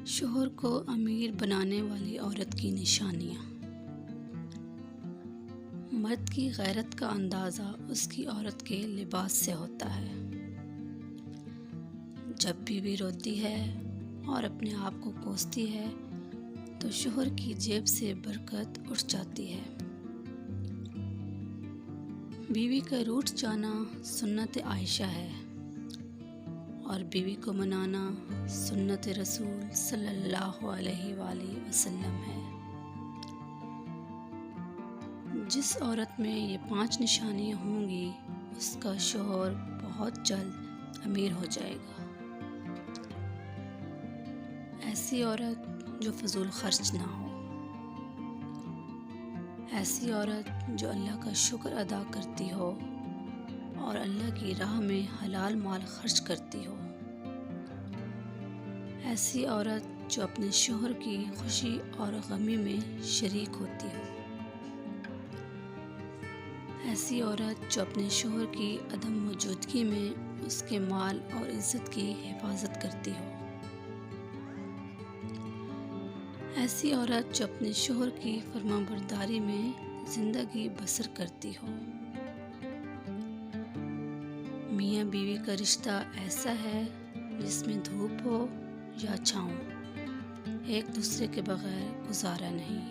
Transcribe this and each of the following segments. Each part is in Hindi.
शोहर को अमीर बनाने वाली औरत की निशानियाँ। मर्द की गैरत का अंदाज़ा उसकी औरत के लिबास से होता है। जब बीवी रोती है और अपने आप को कोसती है तो शोहर की जेब से बरकत उठ जाती है। बीवी का रूठ जाना सुन्नत आयशा है और बीवी को मनाना सुन्नत रसूल सल्लल्लाहु अलैहि वसल्लम है। जिस औरत में ये 5 निशानियाँ होंगी उसका शौहर बहुत जल्द अमीर हो जाएगा। ऐसी औरत जो फजूल खर्च ना हो, ऐसी औरत जो अल्लाह का शुक्र अदा करती हो और अल्लाह की राह में हलाल माल खर्च करती हो, ऐसी औरत जो अपने शौहर की खुशी और गमी में शरीक होती हो, ऐसी औरत जो अपने शौहर की अदम मौजूदगी में उसके माल और इज़्ज़त की हिफाजत करती हो, ऐसी औरत जो अपने शौहर की फरमाबरदारी में ज़िंदगी बसर करती हो। मियाँ बीवी का रिश्ता ऐसा है जिसमें धूप हो या छाँव, एक दूसरे के बगैर गुजारा नहीं।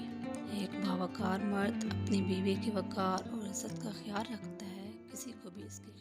एक बावकार मर्द अपनी बीवी के वक़ार और इज़्ज़त का ख्याल रखता है, किसी को भी इसकी